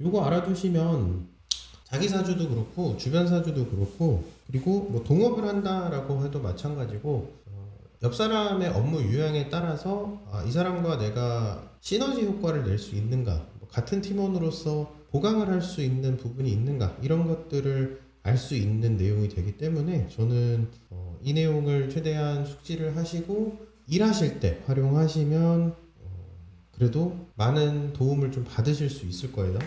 요거 알아두시면 자기 사주도 그렇고 주변 사주도 그렇고, 그리고 뭐 동업을 한다라고 해도 마찬가지고, 옆 사람의 업무 유형에 따라서 이 사람과 내가 시너지 효과를 낼 수 있는가, 뭐 같은 팀원으로서 보강을 할 수 있는 부분이 있는가, 이런 것들을 알 수 있는 내용이 되기 때문에 저는 이 내용을 최대한 숙지를 하시고 일하실 때 활용하시면 그래도 많은 도움을 좀 받으실 수 있을 거예요.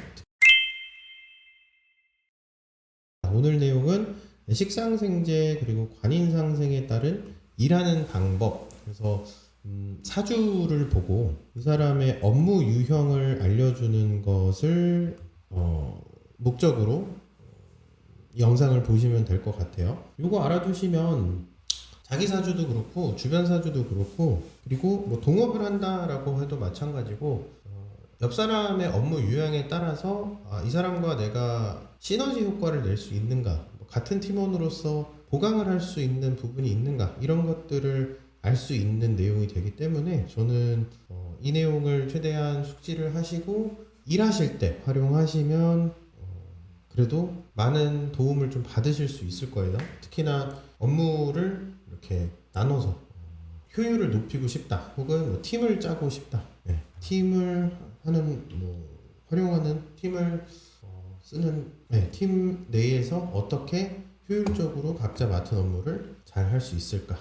오늘 내용은 식상생재 그리고 관인상생에 따른 일하는 방법, 그래서 사주를 보고 이 사람의 업무 유형을 알려주는 것을 목적으로 영상을 보시면 될 것 같아요. 이거 알아두시면 자기 사주도 그렇고 주변 사주도 그렇고, 그리고 뭐 동업을 한다라고 해도 마찬가지고, 옆 사람의 업무 유형에 따라서 이 사람과 내가 시너지 효과를 낼 수 있는가, 뭐 같은 팀원으로서 보강을 할 수 있는 부분이 있는가, 이런 것들을 알 수 있는 내용이 되기 때문에 저는 이 내용을 최대한 숙지를 하시고 일하실 때 활용하시면 그래도 많은 도움을 좀 받으실 수 있을 거예요. 특히나 업무를 이렇게 나눠서 효율을 높이고 싶다, 혹은 뭐 팀을 짜고 싶다, 팀을 하는 뭐 활용하는 팀을 쓰는, 팀 내에서 어떻게 효율적으로 각자 맡은 업무를 잘 할 수 있을까,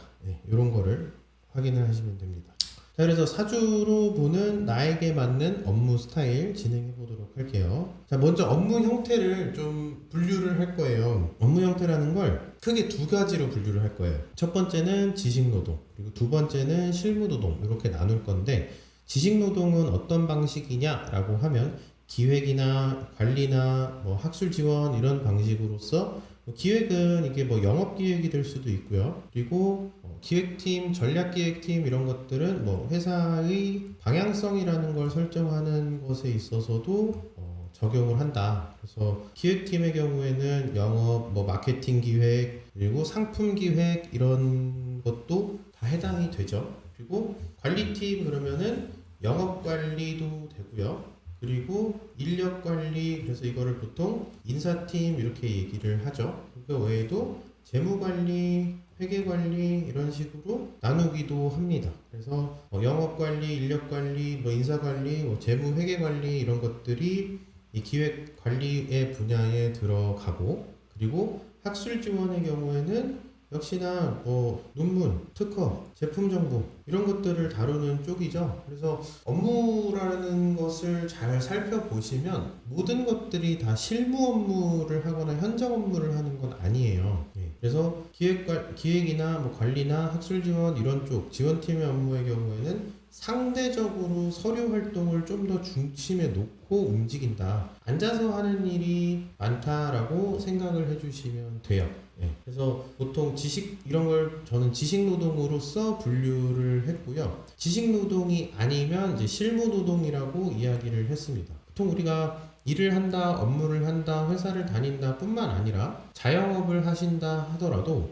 이런 거를 확인을 하시면 됩니다. 자, 그래서 사주로 보는 나에게 맞는 업무 스타일 진행해 보도록 할게요. 자, 먼저 업무 형태를 좀 분류를 할 거예요. 업무 형태라는 걸 크게 두 가지로 분류를 할 거예요. 첫 번째는 지식노동, 그리고 두 번째는 실무노동, 이렇게 나눌 건데, 지식노동은 어떤 방식이냐라고 하면 기획이나 관리나 뭐 학술 지원 이런 방식으로서, 기획은 이게 뭐 영업 기획이 될 수도 있고요. 그리고 기획팀, 전략기획팀 이런 것들은 뭐 회사의 방향성이라는 걸 설정하는 것에 있어서도 적용을 한다. 그래서 기획팀의 경우에는 영업, 뭐 마케팅 기획, 그리고 상품 기획 이런 것도 다 해당이 되죠. 그리고 관리팀 그러면은 영업 관리도 되고요. 그리고 인력 관리, 그래서 이거를 보통 인사팀 이렇게 얘기를 하죠. 그 외에도 재무 관리, 회계 관리 이런 식으로 나누기도 합니다. 그래서 영업 관리, 인력 관리, 뭐 인사 관리, 뭐 재무 회계 관리 이런 것들이 이 기획 관리의 분야에 들어가고, 그리고 학술 지원의 경우에는 역시나 뭐 논문, 특허, 제품 정보 이런 것들을 다루는 쪽이죠. 그래서 업무라는 것을 잘 살펴보시면 모든 것들이 다 실무 업무를 하거나 현장 업무를 하는 건 아니에요. 그래서 기획이나 뭐 관리나 학술 지원 이런 쪽 지원팀의 업무의 경우에는 상대적으로 서류 활동을 좀 더 중심에 놓고 움직인다. 앉아서 하는 일이 많다라고 생각을 해주시면 돼요. 그래서 보통 이런 걸 저는 지식 노동으로서 분류를 했고요. 지식 노동이 아니면 이제 실무 노동이라고 이야기를 했습니다. 보통 우리가 일을 한다, 업무를 한다, 회사를 다닌다 뿐만 아니라 자영업을 하신다 하더라도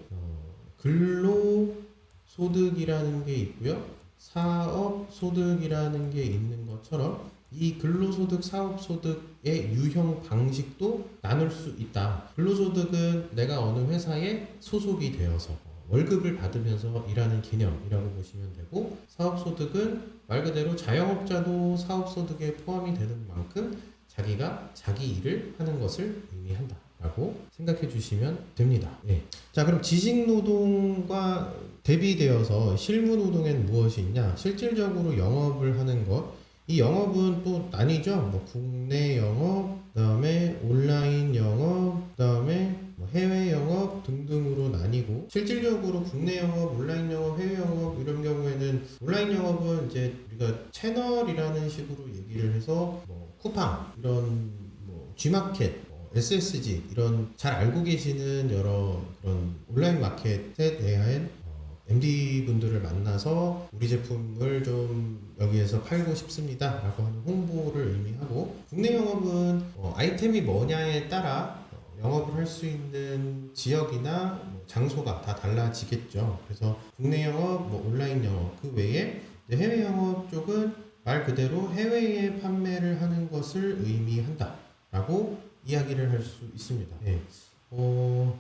근로소득이라는 게 있고요. 사업소득이라는 게 있는 것처럼 이 근로소득, 사업소득의 유형 방식도 나눌 수 있다. 근로소득은 내가 어느 회사에 소속이 되어서 월급을 받으면서 일하는 개념이라고 보시면 되고, 사업소득은 말 그대로 자영업자도 사업소득에 포함이 되는 만큼 자기가 자기 일을 하는 것을 의미한다 라고 생각해 주시면 됩니다. 자, 그럼 지식노동과 대비되어서 실무노동엔 무엇이 있냐? 실질적으로 영업을 하는 것. 이 영업은 또 나뉘죠. 뭐 국내 영업, 그다음에 온라인 영업, 그다음에 뭐 해외 영업 등등으로 나뉘고, 실질적으로 국내 영업, 온라인 영업, 해외 영업 이런 경우에는 온라인 영업은 이제 우리가 채널이라는 식으로 얘기를 해서 뭐 쿠팡 이런 뭐 G마켓, SSG 이런 잘 알고 계시는 여러 그런 온라인 마켓에 대한 MD 분들을 만나서 우리 제품을 좀 여기에서 팔고 싶습니다 라고 하는 홍보를 의미하고, 국내 영업은 아이템이 뭐냐에 따라 영업을 할 수 있는 지역이나 장소가 다 달라지겠죠. 그래서 국내 영업, 뭐 온라인 영업, 그 외에 해외 영업 쪽은 말 그대로 해외에 판매를 하는 것을 의미한다. 라고 이야기를 할 수 있습니다. 네.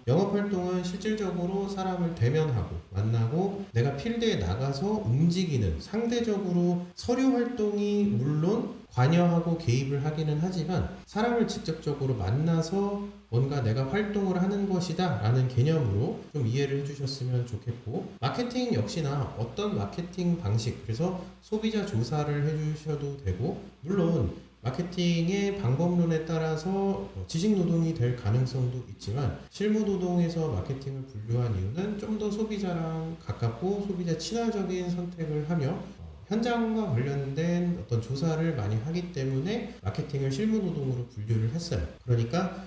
영업활동은 실질적으로 사람을 대면하고 만나고 내가 필드에 나가서 움직이는, 상대적으로 서류 활동이 물론 관여하고 개입을 하기는 하지만 사람을 직접적으로 만나서 뭔가 내가 활동을 하는 것이다 라는 개념으로 좀 이해를 해주셨으면 좋겠고, 마케팅 역시나 어떤 마케팅 방식, 그래서 소비자 조사를 해주셔도 되고, 물론 마케팅의 방법론에 따라서 지식노동이 될 가능성도 있지만 실무노동에서 마케팅을 분류한 이유는 좀 더 소비자랑 가깝고 소비자 친화적인 선택을 하며 현장과 관련된 어떤 조사를 많이 하기 때문에 마케팅을 실무노동으로 분류를 했어요. 그러니까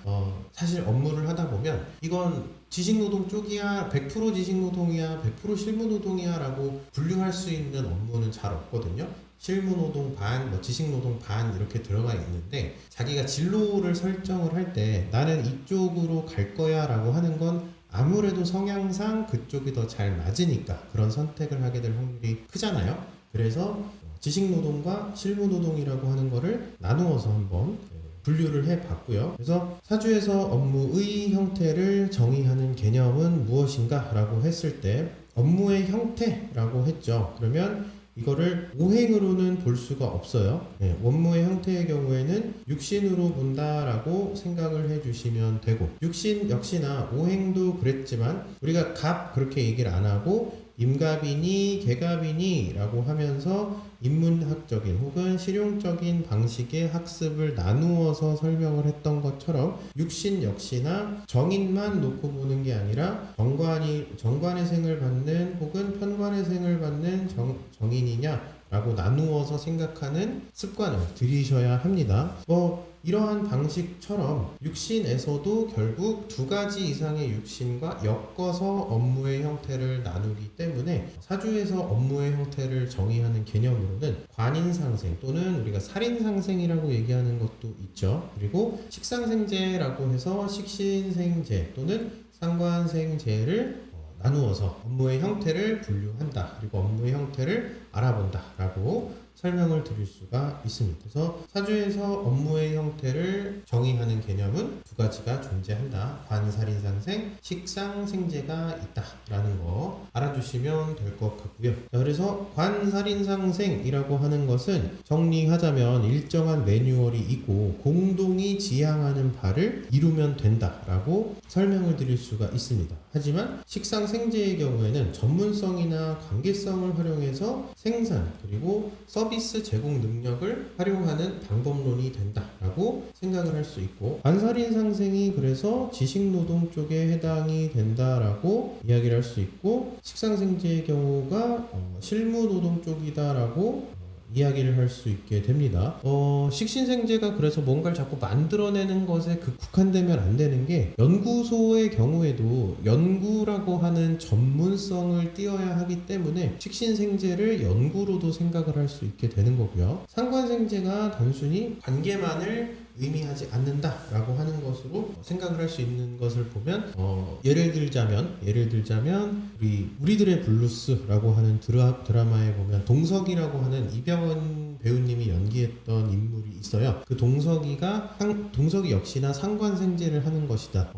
사실 업무를 하다 보면 이건 지식노동 쪽이야, 100% 지식노동이야, 100% 실무노동이야 라고 분류할 수 있는 업무는 잘 없거든요. 실무노동 반, 지식노동 반 이렇게 들어가 있는데, 자기가 진로를 설정을 할 때 나는 이쪽으로 갈 거야 라고 하는 건 아무래도 성향상 그쪽이 더 잘 맞으니까 그런 선택을 하게 될 확률이 크잖아요. 그래서 지식노동과 실무노동이라고 하는 거를 나누어서 한번 분류를 해봤고요. 그래서 사주에서 업무의 형태를 정의하는 개념은 무엇인가 라고 했을 때 업무의 형태라고 했죠. 그러면 이거를 오행으로는 볼 수가 없어요. 업무의 형태의 경우에는 육신으로 본다라고 생각을 해주시면 되고, 육신 역시나 오행도 그랬지만 우리가 갑 그렇게 얘기를 안 하고 임갑이니 개갑이니 라고 하면서 인문학적인 혹은 실용적인 방식의 학습을 나누어서 설명을 했던 것처럼 육신 역시나 정인만 놓고 보는 게 아니라 정관의 생을 받는 혹은 편관의 생을 받는 정인이냐 라고 나누어서 생각하는 습관을 들이셔야 합니다. 이러한 방식처럼 육신에서도 결국 두 가지 이상의 육신과 엮어서 업무의 형태를 나누기 때문에 사주에서 업무의 형태를 정의하는 개념으로는 관인상생 또는 우리가 살인상생이라고 얘기하는 것도 있죠. 그리고 식상생재라고 해서 식신생재 또는 상관생재를 나누어서 업무의 형태를 분류한다. 그리고 업무의 형태를 알아본다 라고 설명을 드릴 수가 있습니다. 그래서 사주에서 업무의 형태를 정의하는 개념은 두 가지가 존재한다. 관살인상생, 식상생재가 있다 라는 거 알아주시면 될 것 같고요. 그래서 관살인상생이라고 하는 것은 정리하자면 일정한 매뉴얼이 있고 공동이 지향하는 바를 이루면 된다 라고 설명을 드릴 수가 있습니다. 하지만 식상생재의 경우에는 전문성이나 관계성을 활용해서 생산 그리고 서비스 제공 능력을 활용하는 방법론이 된다라고 생각을 할 수 있고, 관살인상생이 그래서 지식노동 쪽에 해당이 된다라고 이야기를 할 수 있고, 식상생재의 경우가 실무노동 쪽이다라고 이야기를 할 수 있게 됩니다. 식신생재가 그래서 뭔가를 자꾸 만들어내는 것에 국한되면 안 되는 게, 연구소의 경우에도 연구라고 하는 전문성을 띄어야 하기 때문에 식신생재를 연구로도 생각을 할 수 있게 되는 거고요. 상관생재가 단순히 관계만을 의미하지 않는다라고 하는 것으로 생각을 할 수 있는 것을 보면, 예를 들자면 우리들의 블루스라고 하는 드라마에 보면 동석이라고 하는 이병헌 배우님이 연기했던 인물이 있어요. 그 동석이 역시나 상관생재를 하는 것이다.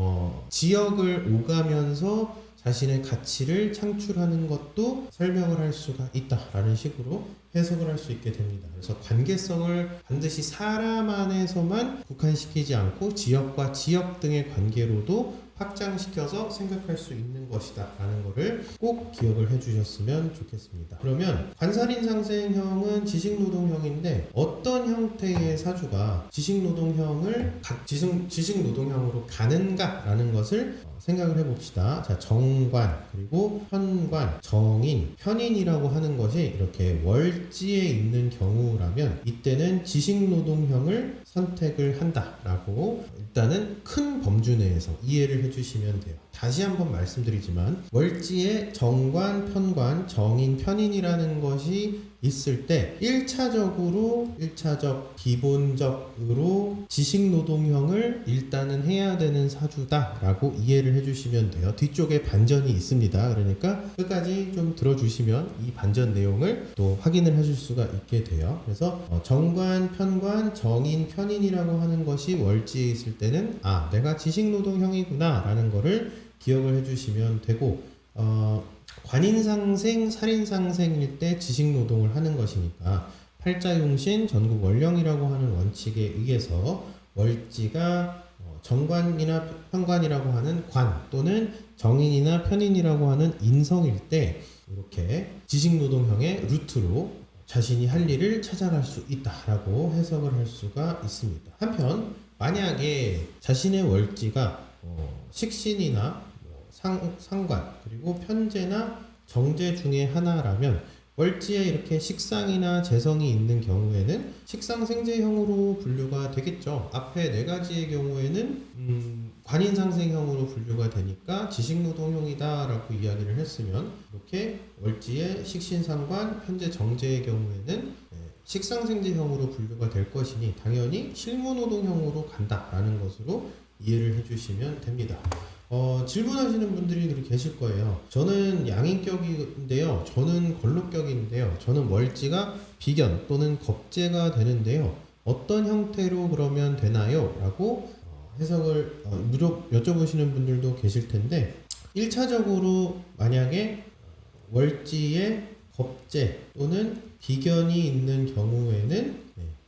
지역을 오가면서 자신의 가치를 창출하는 것도 설명을 할 수가 있다라는 식으로 해석을 할 수 있게 됩니다. 그래서 관계성을 반드시 사람 안에서만 국한시키지 않고 지역과 지역 등의 관계로도 확장시켜서 생각할 수 있는 것이다 라는 것을 꼭 기억을 해주셨으면 좋겠습니다. 그러면 관살인상생형은 지식노동형인데 어떤 형태의 사주가 지식노동형으로 가는가 라는 것을 생각을 해봅시다. 자, 정관, 그리고 편관, 정인, 편인이라고 하는 것이 이렇게 월지에 있는 경우라면 이때는 지식노동형을 선택을 한다라고 일단은 큰 범주 내에서 이해를 해주시면 돼요. 다시 한번 말씀드리지만 월지에 정관, 편관, 정인, 편인이라는 것이 있을 때 1차적 기본적으로 지식노동형을 일단은 해야 되는 사주다라고 이해를 해주시면 돼요. 뒤쪽에 반전이 있습니다. 그러니까 끝까지 좀 들어주시면 이 반전 내용을 또 확인을 하실 수가 있게 돼요. 그래서 정관, 편관, 정인, 편인이라고 하는 것이 월지에 있을 때는 내가 지식노동형이구나 라는 거를 기억을 해주시면 되고, 관인상생, 살인상생일 때 지식노동을 하는 것이니까 팔자용신, 전국원령이라고 하는 원칙에 의해서 월지가 정관이나 편관이라고 하는 관 또는 정인이나 편인이라고 하는 인성일 때 이렇게 지식노동형의 루트로 자신이 할 일을 찾아갈 수 있다라고 해석을 할 수가 있습니다. 한편 만약에 자신의 월지가 식신이나 상관 그리고 편재나 정재 중에 하나라면 월지에 이렇게 식상이나 재성이 있는 경우에는 식상생재형으로 분류가 되겠죠. 앞에 네 가지의 경우에는 관인상생형으로 분류가 되니까 지식노동형이다 라고 이야기를 했으면, 이렇게 월지에 식신상관, 편재, 정재의 경우에는 식상생재형으로 분류가 될 것이니 당연히 실무노동형으로 간다라는 것으로 이해를 해주시면 됩니다. 질문하시는 분들이 계실 거예요. 저는 양인격인데요. 저는 걸록격인데요. 저는 월지가 비견 또는 겁재가 되는데요. 어떤 형태로 그러면 되나요? 라고 해석을 여쭤보시는 분들도 계실 텐데, 1차적으로 만약에 월지에 겁재 또는 비견이 있는 경우에는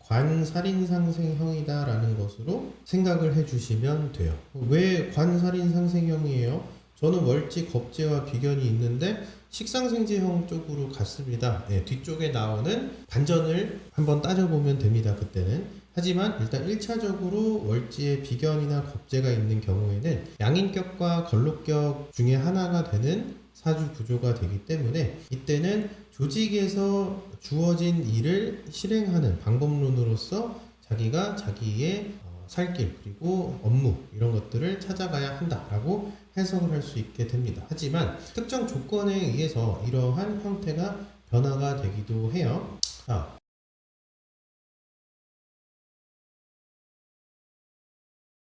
관살인상생형이다 라는 것으로 생각을 해주시면 돼요. 왜 관살인상생형이에요? 저는 월지, 겁재와 비견이 있는데 식상생재형 쪽으로 갔습니다. 뒤쪽에 나오는 반전을 한번 따져보면 됩니다. 그때는. 하지만 일단 1차적으로 월지에 비견이나 겁재가 있는 경우에는 양인격과 걸록격 중에 하나가 되는 사주 구조가 되기 때문에 이때는 조직에서 주어진 일을 실행하는 방법론으로서 자기가 자기의 살 길 그리고 업무 이런 것들을 찾아가야 한다라고 해석을 할 수 있게 됩니다. 하지만 특정 조건에 의해서 이러한 형태가 변화가 되기도 해요.